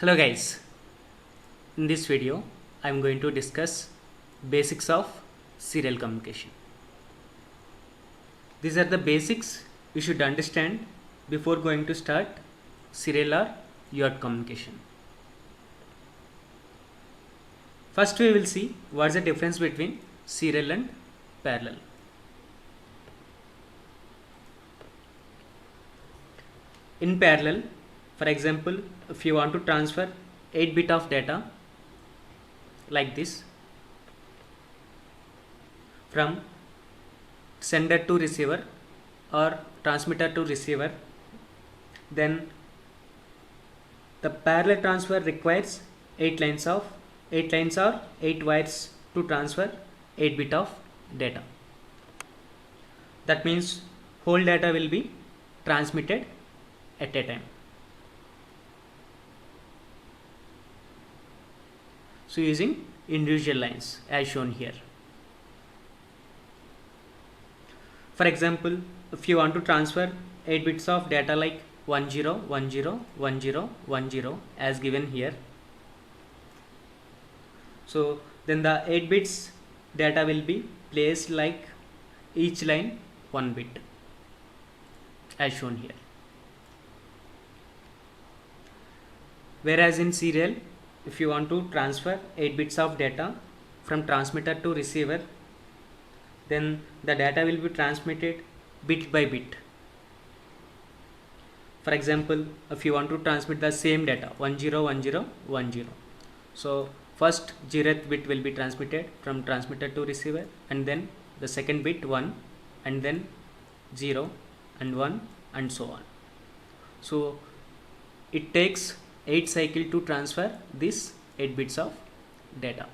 Hello guys, in this video I am going to discuss basics of serial communication. These are the basics you should understand before going to start serial or UART communication. First we will see what is the difference between serial and parallel. In parallel, for example, if you want to transfer 8 bit of data like this from sender to receiver or transmitter to receiver, then the parallel transfer requires 8 lines or 8 wires to transfer 8 bit of data. That means whole data will be transmitted at a time. So using individual lines as shown here. For example, if you want to transfer 8 bits of data like 10101010 as given here, so then the 8 bits data will be placed like each line 1 bit as shown here. Whereas in serial, if you want to transfer 8 bits of data from transmitter to receiver, then the data will be transmitted bit by bit. For example, if you want to transmit the same data 101010, so first 0th bit will be transmitted from transmitter to receiver, and then the second bit 1, and then 0 and 1 and so on. So it takes 8 cycle to transfer this 8 bits of data.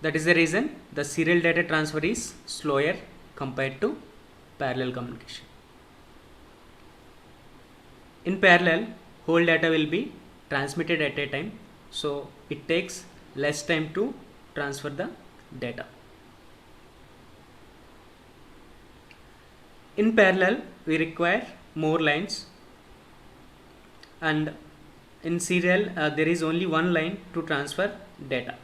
That is the reason the serial data transfer is slower compared to parallel communication. In parallel, whole data will be transmitted at a time, so it takes less time to transfer the data. In parallel, we require more lines, and in serial there is only one line to transfer data,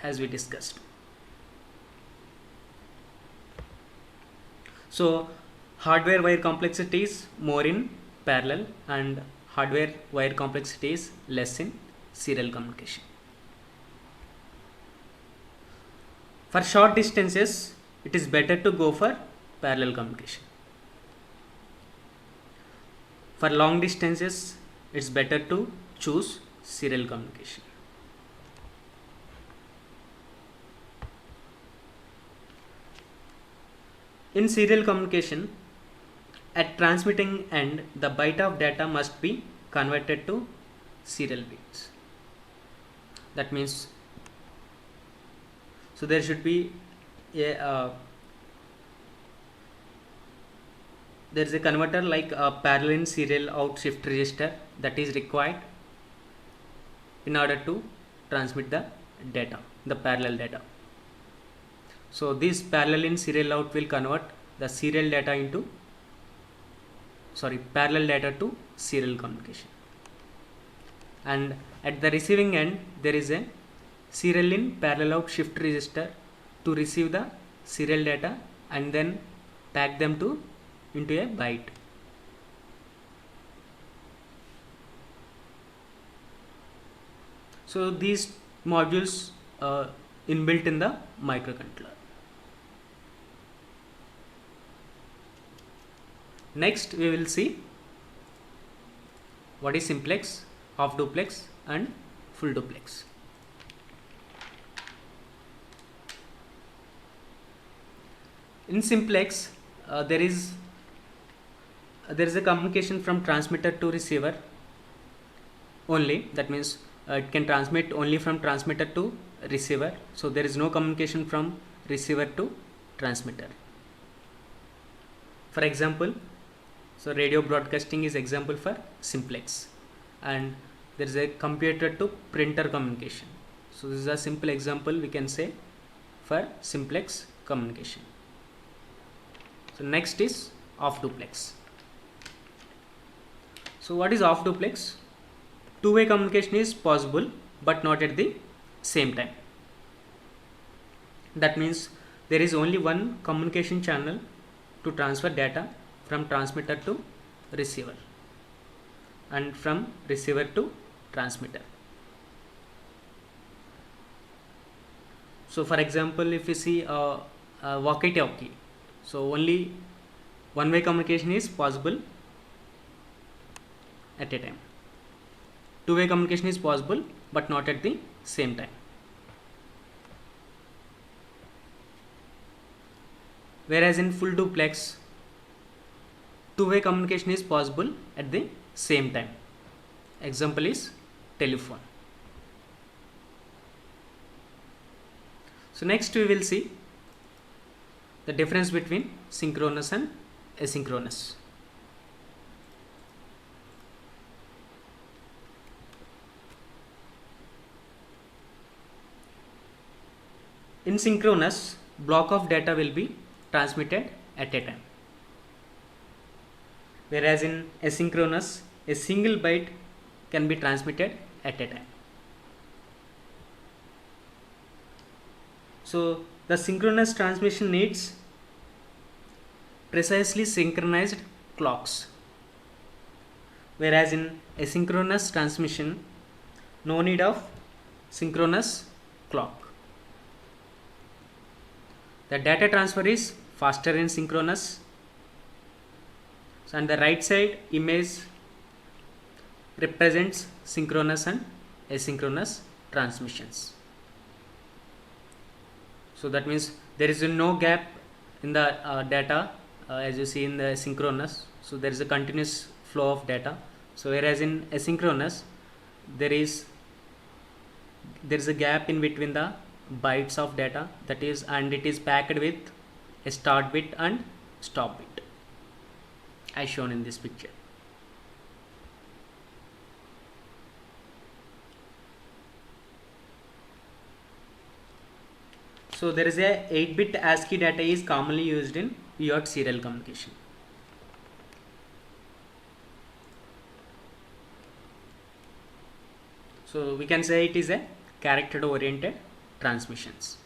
as we discussed. So hardware wire complexity is more in parallel and hardware wire complexity is less in serial communication. For short distances, it is better to go for parallel communication. For long distances, it's better to choose serial communication. In serial communication, at transmitting end, the byte of data must be converted to serial bits. That means, so there should be a there is a converter like a parallel in serial out shift register that is required in order to transmit the data, the parallel data. So this parallel in serial out will convert the serial data into parallel data to serial communication. And at the receiving end, there is a serial in parallel out shift register to receive the serial data and then pack them into a byte. So these modules inbuilt in the microcontroller. Next we will see what is simplex, half duplex and full duplex. In simplex, there is a communication from transmitter to receiver only. That means it can transmit only from transmitter to receiver, so there is no communication from receiver to transmitter. For example, so radio broadcasting is example for simplex, and there is a computer to printer communication. So this is a simple example we can say for simplex communication. So next is half duplex. So what is off duplex? Two-way communication is possible but not at the same time. That means there is only one communication channel to transfer data from transmitter to receiver and from receiver to transmitter. So for example, if you see a walkie-talkie, so only one-way communication is possible at a time. Two-way communication is possible but not at the same time. Whereas in full duplex, two-way communication is possible at the same time. Example is telephone. So next we will see the difference between synchronous and asynchronous. In synchronous, block of data will be transmitted at a time. Whereas in asynchronous, a single byte can be transmitted at a time. So the synchronous transmission needs precisely synchronized clocks, whereas in asynchronous transmission, no need of synchronous clock. The data transfer is faster in synchronous. So on the right side image represents synchronous and asynchronous transmissions. So that means there is no gap in the data as you see in the synchronous. So there is a continuous flow of data. So whereas in asynchronous there is a gap in between the bytes of data, that is, and it is packed with a start bit and stop bit as shown in this picture. So there is a 8-bit ASCII data is commonly used in UART serial communication. So we can say it is a character oriented transmissions.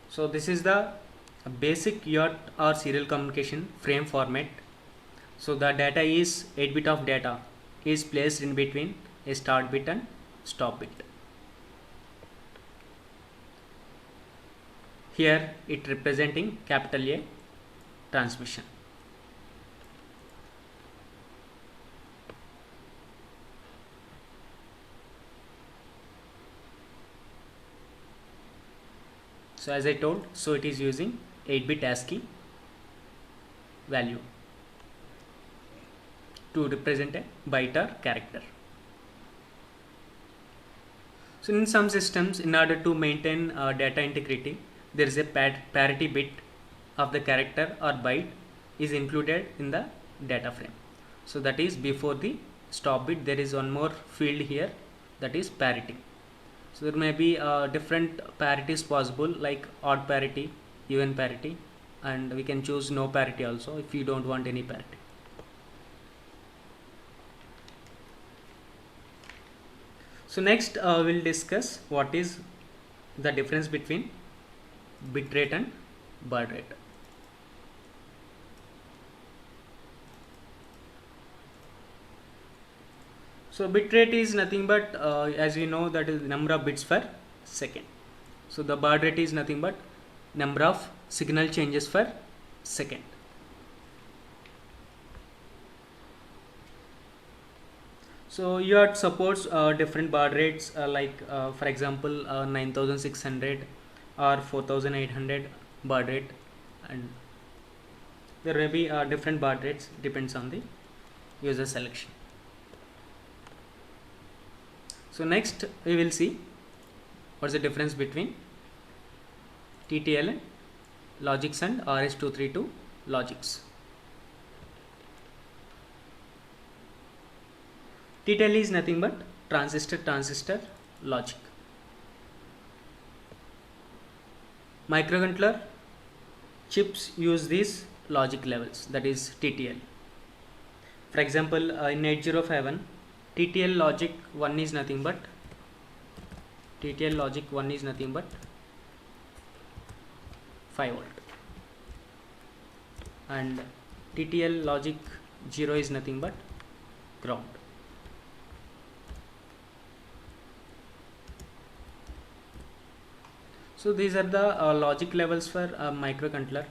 So this is the basic UART or serial communication frame format. So the data is 8-bit of data is placed in between a start bit and stop bit. Here it representing capital A transmission. So as I told, so it is using 8-bit ASCII value to represent a byte or character. So in some systems, in order to maintain data integrity, there is a parity bit of the character or byte is included in the data frame. So that is before the stop bit, there is one more field here, that is parity. So there may be different parities possible, like odd parity, even parity, and we can choose no parity also if you don't want any parity. So next we'll discuss what is the difference between bit rate and baud rate. So bit rate is nothing but as we know, that is number of bits per second. So the baud rate is nothing but number of signal changes per second. So UART supports different baud rates like for example 9600 or 4800 baud rate, and there may be different baud rates, depends on the user selection. So next we will see what's the difference between TTL and logics and RS-232 logics. TTL is nothing but transistor logic. Microcontroller chips use these logic levels, that is TTL. For example, in 8051, TTL logic 1 is nothing but 5 volt, and TTL logic 0 is nothing but ground. So these are the logic levels for a microcontroller.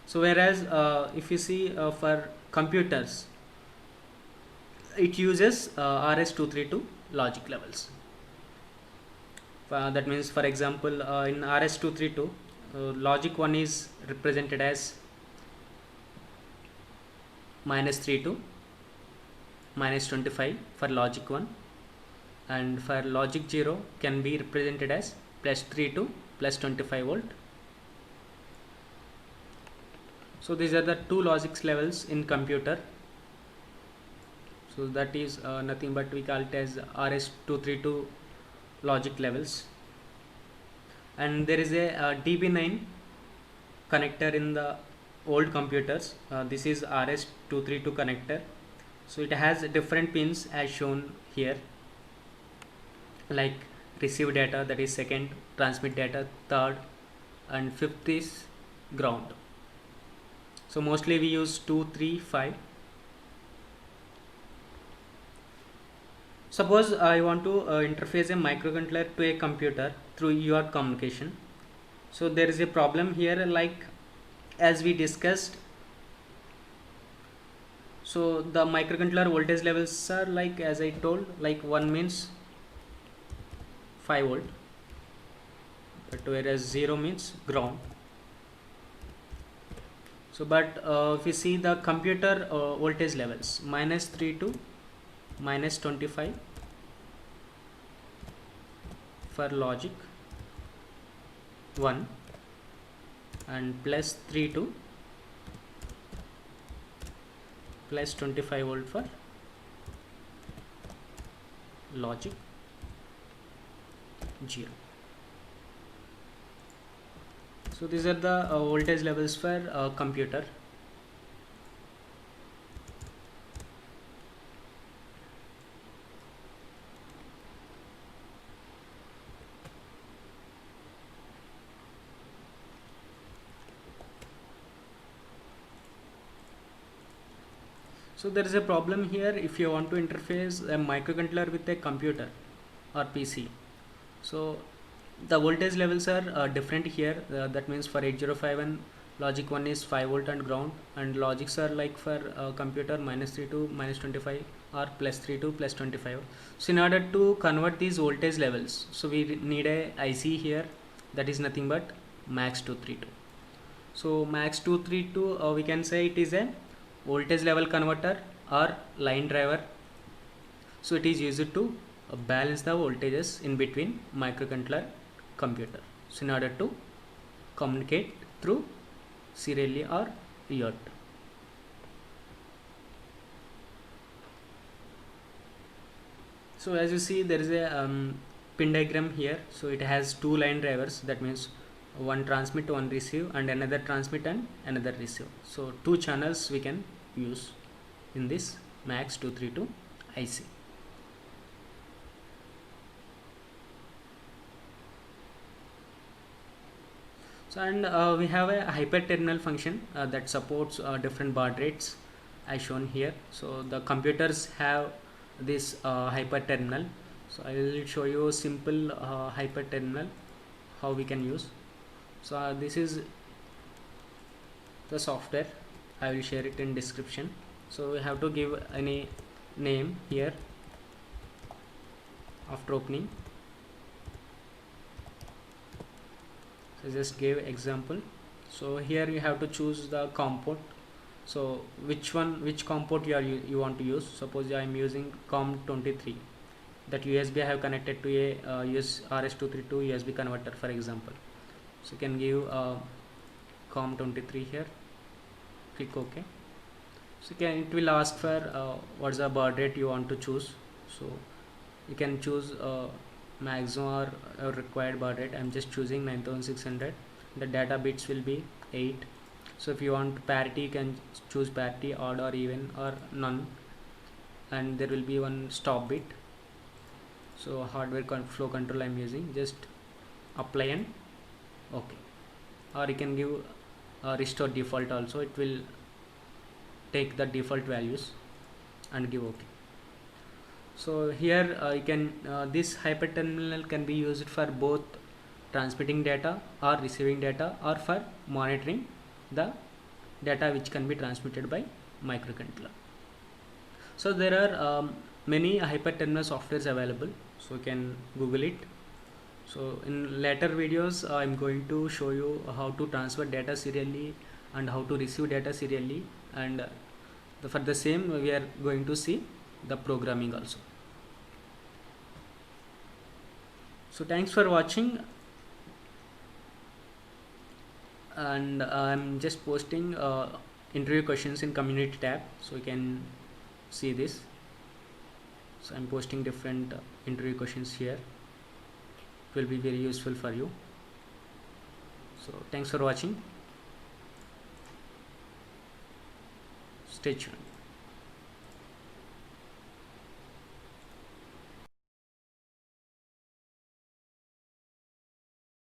So whereas if you see for computers, it uses RS-232 logic levels. That means, for example, in RS-232, logic 1 is represented as -32, -25 for logic 1, and for logic 0 can be represented as +3 to +25 volt. So these are the two logic levels in computer. So that is nothing but we call it as RS-232 logic levels. And there is a DB9 connector in the old computers. This is RS-232 connector. So it has different pins as shown here, like receive data, that is second, transmit data third, and fifth is ground. So mostly we use 2, 3, 5. Suppose I want to interface a microcontroller to a computer through UART communication. So there is a problem here, like as we discussed. So the microcontroller voltage levels are, like as I told, like 1 means 5 volt, but whereas 0 means ground. So but if you see the computer voltage levels, -3 to -25 for logic 1, and +3 to +25 volt for logic 0. So these are the voltage levels for computer. So there is a problem here if you want to interface a microcontroller with a computer or PC. So the voltage levels are different here. That means for 8051, logic 1 is 5 volt and ground, and logics are like for computer -3 to -25 or +3 to +25. So in order to convert these voltage levels, so we need a IC here, that is nothing but MAX232. So MAX232, we can say it is a voltage level converter or line driver. So it is used to balance the voltages in between microcontroller computer, so in order to communicate through serially or UART. So as you see, there is a pin diagram here. So it has two line drivers, that means one transmit, one receive, and another transmit and another receive. So two channels we can use in this MAX232 IC. So and we have a hyper terminal function that supports different baud rates as shown here. So the computers have this hyper terminal. So I will show you a simple hyper terminal how we can use. So this is the software. I will share it in description. So we have to give any name here after opening. So just give example. So here you have to choose the COM port. So which COM port you want to use. Suppose I am using COM23. That USB I have connected to a RS-232 USB converter, for example. So you can give COM23 here. Click OK. So it will ask for what's the baud rate you want to choose. So you can choose maximum or required baud rate. I'm just choosing 9600. The data bits will be 8. So if you want parity, you can choose parity, odd or even or none, and there will be one stop bit. So hardware flow control I'm using, just apply and okay. Or you can give restore default also, it will take the default values and give okay. So here you can this hyperterminal can be used for both transmitting data or receiving data, or for monitoring the data which can be transmitted by microcontroller. So there are many hyperterminal softwares available, so you can Google it. So in later videos I'm going to show you how to transfer data serially and how to receive data serially, and for the same we are going to see the programming also. So thanks for watching, and I'm just posting interview questions in community tab, so you can see this. So I'm posting different interview questions here. It will be very useful for you. So thanks for watching. Stay tuned.